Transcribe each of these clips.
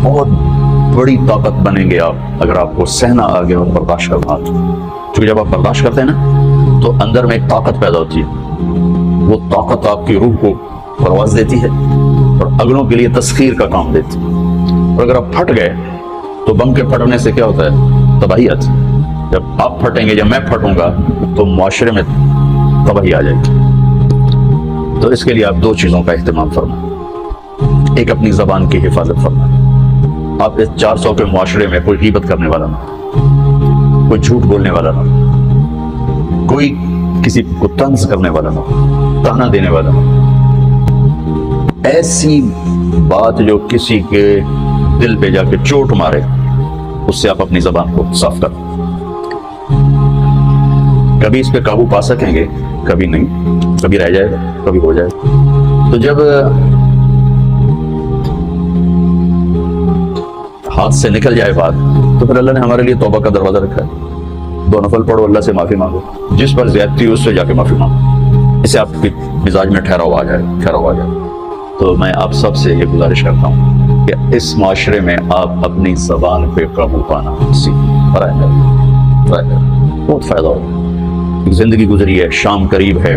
بہت بڑی طاقت بنیں گے آپ اگر آپ کو سہنا آ گیا اور برداشت کرنا آتا. کیونکہ جب آپ برداشت کرتے ہیں نا تو اندر میں ایک طاقت پیدا ہوتی ہے. وہ طاقت آپ کی روح کو پرواز دیتی ہے اور اگلوں کے لیے تسخیر کا کام دیتی ہے. اور اگر آپ پھٹ گئے تو بم کے پھٹنے سے کیا ہوتا ہے؟ تباہی آتی ہے. جب آپ پھٹیں گے یا میں پھٹوں گا تو معاشرے میں تباہی آ جائے گی. تو اس کے لیے آپ دو چیزوں کا اہتمام فرمائیں. ایک اپنی زبان کی حفاظت فرمائیں. آپ اس 400 کے معاشرے میں کوئی غیبت کرنے والا نہ، کوئی جھوٹ بولنے والا نہ، کوئی کسی کو طنز کرنے والا نہ، تانا دینے والا نہ. ایسی بات جو کسی کے دل پہ جا کے چوٹ مارے اس سے آپ اپنی زبان کو صاف کریں. کبھی اس پہ قابو پا سکیں گے، کبھی نہیں، کبھی رہ جائے گا، کبھی ہو جائے گا. تو جب ہاتھ سے نکل جائے بات تو پھر اللہ نے ہمارے لیے توبہ کا دروازہ رکھا ہے. 2 نفل پڑھو، اللہ سے معافی مانگو، جس پر زیادتی ہو اس سے جا کے معافی مانگو. اس سے آپ کے مزاج میں ٹھہراؤ آ جائے. تو میں آپ سب سے یہ گزارش کرتا ہوں کہ اس معاشرے میں آپ اپنی زبان پہ قابو پانا بہت فائدہ ہوگا. زندگی گزری ہے، شام قریب ہے،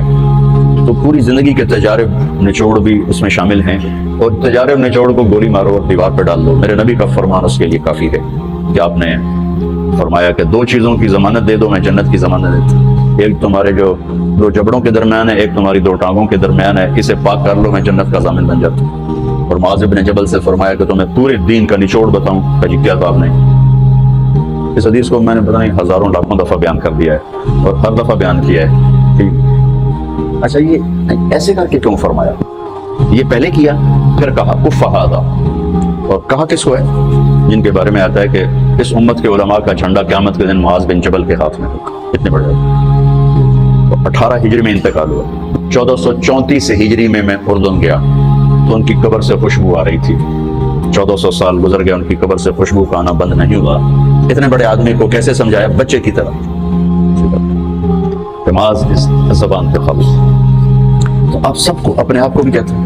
تو پوری زندگی کے تجارب نچوڑ بھی اس میں شامل ہیں. اور تجارب نچوڑ کو گولی مارو اور دیوار پہ ڈال دو. میرے نبی کا فرمان اس کے لیے کافی ہے کہ آپ نے فرمایا کہ 2 چیزوں کی ضمانت دے دو، میں جنت کی ضمانت دیتا ہوں. ایک تمہارے جو 2 جبڑوں کے درمیان ہے، ایک تمہاری 2 ٹانگوں کے درمیان ہے، اسے پاک کر لو، میں جنت کا ضامن بن جاتا ہوں. اور معاذ بن جبل سے فرمایا کہ تمہیں پورے دین کا نچوڑ بتاؤں. کہ کیا تھا آپ نے؟ اس حدیث کو میں نے پتہ نہیں ہزاروں لاکھوں دفعہ بیان کر دیا ہے اور ہر دفعہ بیان کیا ہے کہ اچھا یہ ایسے کر کے کیوں فرمایا؟ یہ پہلے کیا پھر کہا کف ھذا. اور کہا کس کو ہے؟ جن کے بارے میں آتا ہے کہ اس امت کے علماء کا جھنڈا قیامت کے دن معاذ بن جبل کے ہاتھ میں ہوگا. اتنے بڑے 18 ہجری میں انتقال ہوا. 1434 ہجری میں اردن گیا تو ان کی قبر سے خوشبو آ رہی تھی. 1400 سال گزر گیا، ان کی قبر سے خوشبو کا آنا بند نہیں ہوا. اتنے بڑے آدمی کو کیسے سمجھایا؟ بچے کی طرح. معاذ اس زبان پہ قابو. تو آپ سب کو، اپنے آپ کو بھی کہتے ہیں،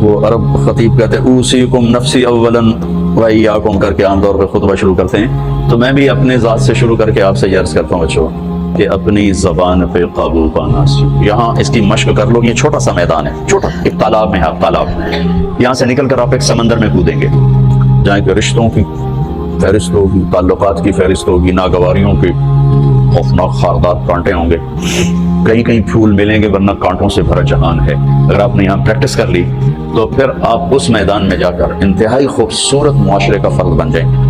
وہ عرب خطیب کہتے ہیں اوصیکم نفسی اولا وایاکم کر کے عام طور پہ خطبہ شروع کرتے ہیں. تو میں بھی اپنے ذات سے شروع کر کے آپ سے یہ عرض کرتا ہوں بچوں کہ اپنی زبان پہ قابو پانا سیکھو. یہاں اس کی مشق کر لو. یہ چھوٹا سا میدان ہے، چھوٹا ایک تالاب میں ہے. آپ تالاب یہاں سے نکل کر آپ ایک سمندر میں کودیں گے جہاں کہ رشتوں کی فہرست ہوگی، تعلقات کی فہرست ہوگی، ناگواریوں کی خوفناک خاردار کانٹے ہوں گے. کہیں کہیں پھول ملیں گے ورنہ کانٹوں سے بھرا جہان ہے. اگر آپ نے یہاں پریکٹس کر لی تو پھر آپ اس میدان میں جا کر انتہائی خوبصورت معاشرے کا فرد بن جائیں گے.